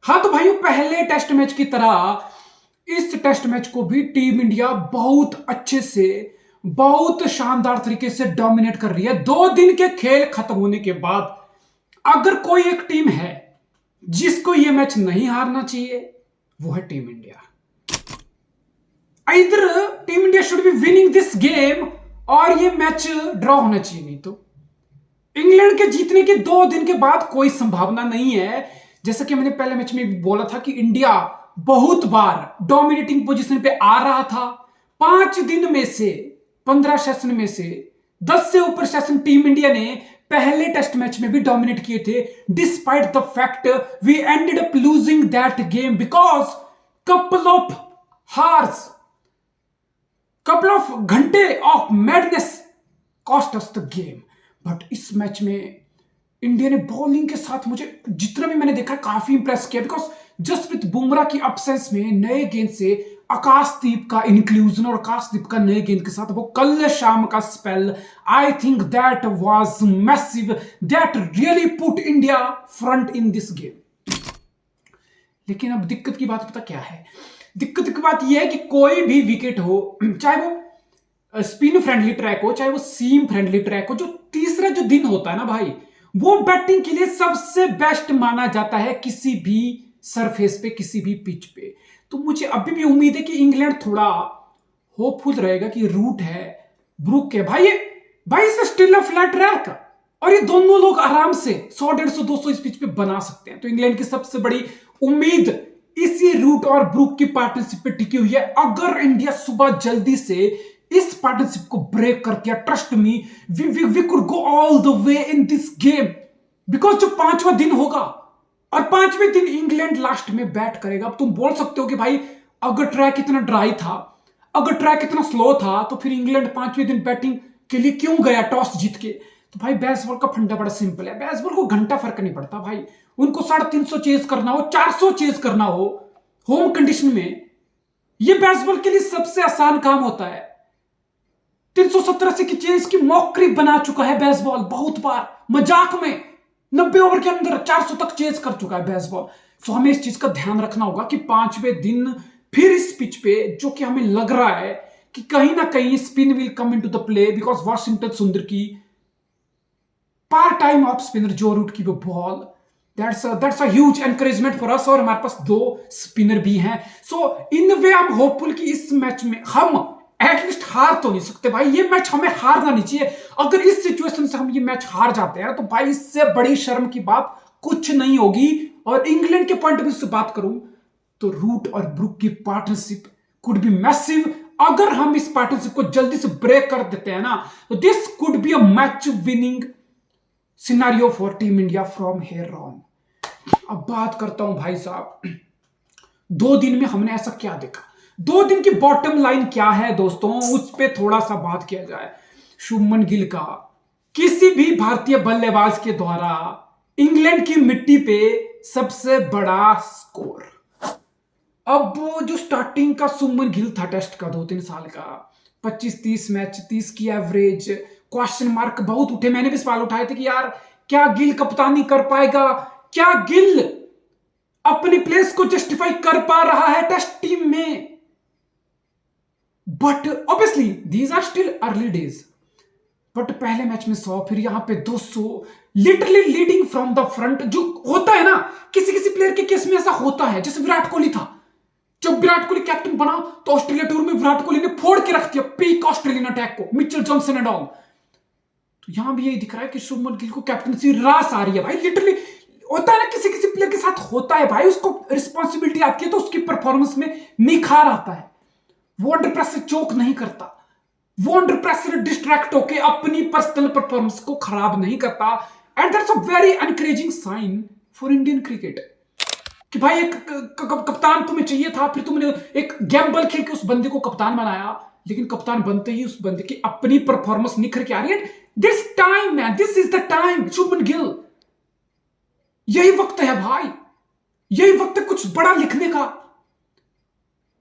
हाँ तो भाइयों, पहले टेस्ट मैच की तरह इस टेस्ट मैच को भी टीम इंडिया बहुत अच्छे से, बहुत शानदार तरीके से डोमिनेट कर रही है। 2 दिन के खेल खत्म होने के बाद अगर कोई एक टीम है जिसको यह मैच नहीं हारना चाहिए, वो है टीम इंडिया। इधर team India should be winning this game और ये मैच ड्रॉ होना चाहिए, नहीं तो इंग्लैंड के जीतने के 2 दिन के बाद कोई संभावना नहीं है। जैसा कि मैंने पहले मैच में भी बोला था कि इंडिया बहुत बार डोमिनेटिंग पोजीशन पे आ रहा था। 5 दिन में से 15 सेशन में से 10 से ऊपर सेशन टीम इंडिया ने पहले टेस्ट मैच में भी डोमिनेट किए थे। Despite the fact we ended up losing that game because couple of hours, couple of घंटे of madness cost us the game. But इस मैच में इंडिया ने बॉलिंग के साथ मुझे जितना भी मैंने देखा काफी इंप्रेस किया, बिकॉज जसप्रीत बुमराह की अब्सेंस में नए गेंद से आकाशदीप का इंक्लूजन और आकाशदीप का नए गेंद के साथ वो कल शाम का spell, I think that was massive, that really put India front in this game. लेकिन अब दिक्कत की बात पता क्या है? दिक्कत की बात यह है कि कोई भी विकेट हो, चाहे वो स्पिन फ्रेंडली ट्रैक हो, चाहे वो सीम फ्रेंडली ट्रैक हो, जो तीसरा जो दिन होता है ना भाई, वो बैटिंग के लिए सबसे बेस्ट माना जाता है किसी भी सरफेस पे, किसी भी पिच पे। तो मुझे अभी भी उम्मीद है कि इंग्लैंड थोड़ा होपफुल रहेगा कि रूट है, ब्रुक है भाई इसे स्टिल अ फ्लैट ट्रैक और ये दोनों लोग आराम से 100, 150, 200 इस पिच पे बना सकते हैं। तो इंग्लैंड की सबसे बड़ी उम्मीद इसी रूट और ब्रुक की पार्टनरशिप पे टिकी हुई है। अगर इंडिया सुबह जल्दी से इस पार्टनरशिप को ब्रेक कर दिया, trust me, we could go all the way in this game. Because जो 5वां दिन होगा और 5वें दिन इंग्लैंड लास्ट में बैट करेगा। अब तुम बोल सकते हो कि भाई अगर ट्रैक इतना ड्राई था, अगर ट्रैक इतना स्लो था, तो फिर इंग्लैंड 5वें दिन बैटिंग के लिए क्यों गया टॉस जीत के? तो भाई बेसबॉल का फंडा बड़ा सिंपल है, बेसबॉल को घंटा फर्क नहीं पड़ता भाई। उनको 350 चेज करना हो, 400 चेज करना हो होम कंडीशन में, ये बेसबॉल के लिए सबसे आसान काम होता है। 387 की चेज की मॉकरी बना चुका है बेसबॉल बहुत बार, मजाक में 90 ओवर के अंदर 400 तक चेज कर चुका है बेसबॉल। सो हमें इस चीज का ध्यान रखना होगा कि 5वें दिन फिर इस पिच पे, जो कि हमें लग रहा है कि कहीं ना कहीं spin will come into the play, because Washington सुंदर की पार्ट टाइम ऑफ स्पिनर जो रूट की वो ball, that's a huge encouragement for us. और हमारे पास 2 स्पिनर भी हैं। सो इन वे आई एम होपफुल कि इस मैच में हम एटलीस्ट हार तो नहीं सकते भाई। ये मैच हमें हारना नहीं चाहिए। अगर इस सिचुएशन से हम ये मैच हार जाते हैं तो भाई इससे बड़ी शर्म की बात कुछ नहीं होगी। और इंग्लैंड के पॉइंट ऑफ व्यू से बात करूं तो रूट और ब्रुक की पार्टनरशिप कुड बी मैसिव। अगर हम इस पार्टनरशिप को जल्दी से ब्रेक कर देते हैं ना, तो this could be a match winning scenario for team India from here on. अब बात करता हूं भाई साहब, 2 दिन में हमने ऐसा क्या देखा, 2 दिन की बॉटम लाइन क्या है दोस्तों, उस पर थोड़ा सा बात किया जाए। शुभमन गिल का किसी भी भारतीय बल्लेबाज के द्वारा इंग्लैंड की मिट्टी पे सबसे बड़ा स्कोर। अब जो स्टार्टिंग का शुभमन गिल था टेस्ट का 2-3 साल का, 25-30 मैच, 30 की एवरेज, क्वेश्चन मार्क बहुत उठे। मैंने भी सवाल उठाए थे कि यार क्या गिल कप्तानी कर पाएगा, क्या गिल अपनी प्लेस को जस्टिफाई कर पा रहा है टेस्ट टीम में? But obviously these are still early days. But पहले मैच में 100, फिर यहां पे 200, literally leading from the front. जो होता है ना, किसी किसी प्लेयर के केस में ऐसा होता है। जैसे विराट कोहली था, जब विराट कोहली कैप्टन बना तो ऑस्ट्रेलिया टूर में विराट कोहली ने फोड़ के रख दिया पीक ऑस्ट्रेलियन अटैक को, मिचेल जॉनसन एंड ऑल। तो यहां भी यही दिख रहा है कि शुभमन गिल को कैप्टनसी रास आ रही है भाई। लिटरली होता है ना, किसी किसी प्लेयर के साथ होता है भाई, उसको रिस्पॉन्सिबिलिटी आती है तो उसकी परफॉर्मेंस में निखार आता है। वो अंडर प्रेशर चोक नहीं करता, वो अंडर प्रेशर डिस्ट्रैक्ट होकर अपनी पर्सनल परफॉर्मेंस को खराब नहीं करता। And that's a very encouraging sign for Indian cricket कि भाई एक कप्तान तुम्हें चाहिए था, फिर तुमने एक गैम्बल खेल के उस बंदे को कप्तान बनाया, लेकिन कप्तान बनते ही उस बंदे की अपनी परफॉर्मेंस निखर के आ रही है। This time man, this is the time Shubman Gill, यही वक्त है भाई, यही वक्त है कुछ बड़ा लिखने का।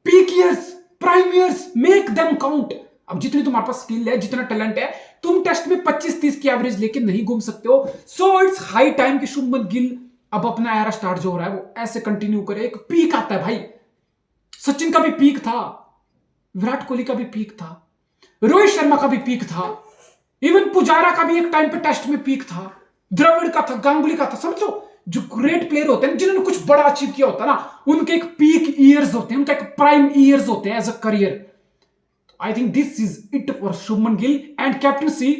Peak years, prime years, make them count. अब जितनी तुम्हारे पास स्किल है, जितना टैलेंट है, तुम टेस्ट में 25-30 की एवरेज लेके नहीं घूम सकते हो। सो इट्स हाई टाइम कि शुभमन गिल अब अपना एरा स्टार्ट जो हो रहा है वो ऐसे कंटिन्यू करे, एक पीक आता है भाई। सचिन का भी पीक था, विराट कोहली का भी पीक था, रोहित शर्मा का भी पीक था, इवन पुजारा का भी एक टाइम पे टेस्ट में पीक था, द्रविड़ का था, गांगुली का था। समझो जो ग्रेट प्लेयर होते हैं जिन्होंने कुछ बड़ा अचीव किया होता है ना, उनके एक पीक ईयर्स होते हैं, उनका एक प्राइम ईयर्स होते हैं as a career. I think this is it for Shubman Gill and captaincy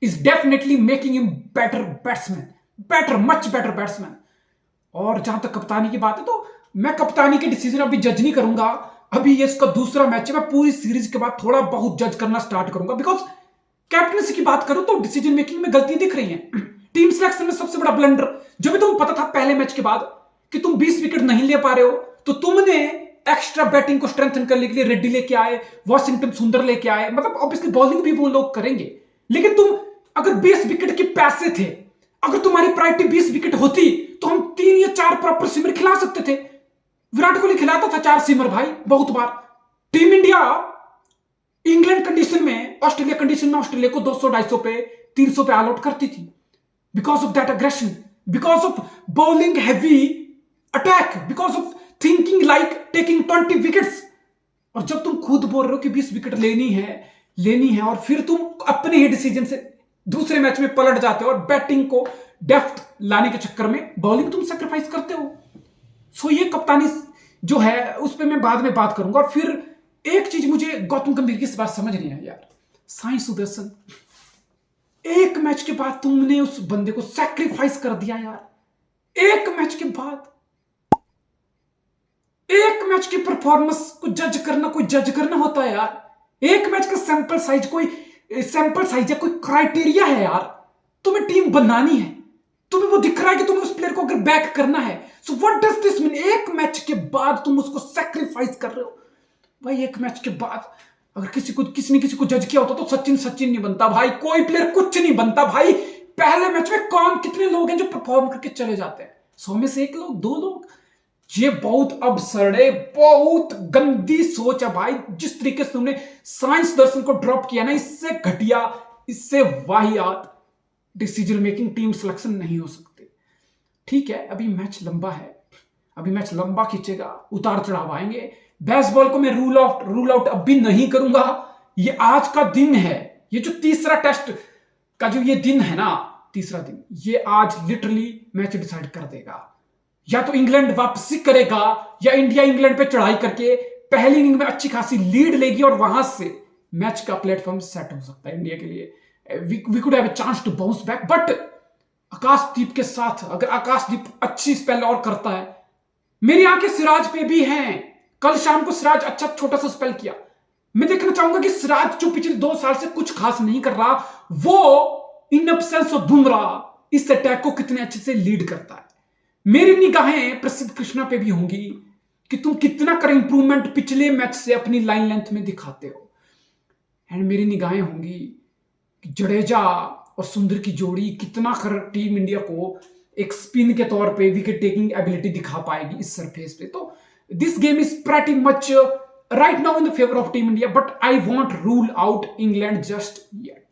is definitely making him better batsman, better, much better batsman. और जहां तक कप्तानी की बात है तो मैं कप्तानी के डिसीजन अभी जज नहीं करूंगा। अभी ये इसका दूसरा मैच है, मैं पूरी सीरीज के बाद थोड़ा बहुत जज करना स्टार्ट करूंगा, बिकॉज कैप्टनसी की बात करूं तो डिसीजन मेकिंग में गलती दिख रही है। टीम सिलेक्शन में सबसे बड़ा ब्लंडर, जो भी तुम्हें पता था पहले मैच के बाद कि तुम 20 विकेट नहीं ले पा रहे हो, तो तुमने एक्स्ट्रा बैटिंग को स्ट्रेंथन करने के लिए रेड्डी लेके आए, वॉशिंगटन सुंदर लेके आए। मतलब ऑब्वियसली बॉलिंग भी वो लोग करेंगे, लेकिन तुम अगर 20 विकेट के पैसे थे, अगर तुम्हारी प्रायोरिटी 20 विकेट होती तो हम 3 या 4 प्रॉपर सीमर खिला सकते थे। विराट कोहली खिलाता था 4 सीमर भाई बहुत बार। टीम इंडिया इंग्लैंड कंडीशन में, ऑस्ट्रेलिया कंडीशन में ऑस्ट्रेलिया को 200-250 पे, 300 पे ऑल आउट करती थी, because of that aggression, because of bowling heavy attack, because of thinking like taking 20 wickets. और जब तुम खुद बोल रहे हो कि 20 विकेट लेनी है और फिर तुम अपने ही डिसीजन से दूसरे मैच में पलट जाते हो और बैटिंग को डेप्थ लाने के चक्कर में बॉलिंग तुम सेक्रीफाइस करते हो। सो ये कप्तानी जो है उस पर मैं बाद में बात करूंगा। और फिर एक चीज मुझे गौतम गंभीर की इस बात समझ नहीं आई यार, साई सुदर्शन, एक मैच के बाद तुमने उस बंदे को सैक्रिफाइस कर दिया यार। एक मैच के बाद, एक मैच की परफॉर्मेंस को जज करना, कोई जज करना होता है यार। एक मैच का सैंपल साइज, कोई सैंपल साइज है, कोई क्राइटेरिया है यार। तुम्हें टीम बनानी है, तुम्हें वो दिख रहा है कि तुम्हें उस प्लेयर को अगर बैक करना है। So what does this mean? एक मैच के बाद तुम उसको सैक्रिफाइस कर रहे हो भाई। एक मैच के बाद अगर किसी ने किसी को जज किया होता तो सचिन नहीं बनता भाई, कोई प्लेयर कुछ नहीं बनता भाई। पहले मैच में कौन, कितने लोग हैं जो परफॉर्म करके चले जाते हैं? 100 में से 1 लोग, 2 लोग। ये बहुत अबसर्ड है, बहुत गंदी सोच है भाई। जिस तरीके से तुमने साइंस दर्शन को ड्रॉप किया ना, इससे घटिया, इससे वाहियात डिसीजन मेकिंग टीम सिलेक्शन नहीं हो सकते। ठीक है, अभी मैच लंबा है, अभी मैच लंबा खींचेगा, उतार चढ़ाव आएंगे। बेसबॉल को मैं रूल आउट अब भी नहीं करूंगा। ये आज का दिन है, ये जो तीसरा टेस्ट का जो ये दिन है ना, तीसरा दिन, ये आज लिटरली मैच डिसाइड कर देगा। या तो इंग्लैंड वापसी करेगा, या इंडिया इंग्लैंड पे चढ़ाई करके पहली इनिंग में अच्छी खासी लीड लेगी और वहां से मैच का प्लेटफॉर्म सेट हो सकता है इंडिया के लिए। We could have a chance to bounce back. But Akashdeep के साथ अगर आकाशदीप अच्छी स्पेल और करता है, मेरी आंखें सिराज पे भी हैं। कल शाम को सिराज अच्छा छोटा सा स्पेल किया। मैं देखना चाहूंगा कि सिराज जो पिछले 2 साल से कुछ खास नहीं कर रहा, वो इन एब्सेंस ऑफ बुमराह इस अटैक को कितने अच्छे से लीड करता है। मेरी निगाहें प्रसिद्ध कृष्णा पे भी होंगी कि तुम कितना कर इंप्रूवमेंट पिछले मैच से अपनी लाइन लेंथ में दिखाते हो। एंड मेरी निगाहें होंगी कि जडेजा और सुंदर की जोड़ी कितना कर टीम इंडिया को एक स्पिन के तौर पे विकेट टेकिंग एबिलिटी दिखा पाएगी इस सरफेस पे। तो this game is pretty much right now in the favour of team India, but I want rule out England just yet.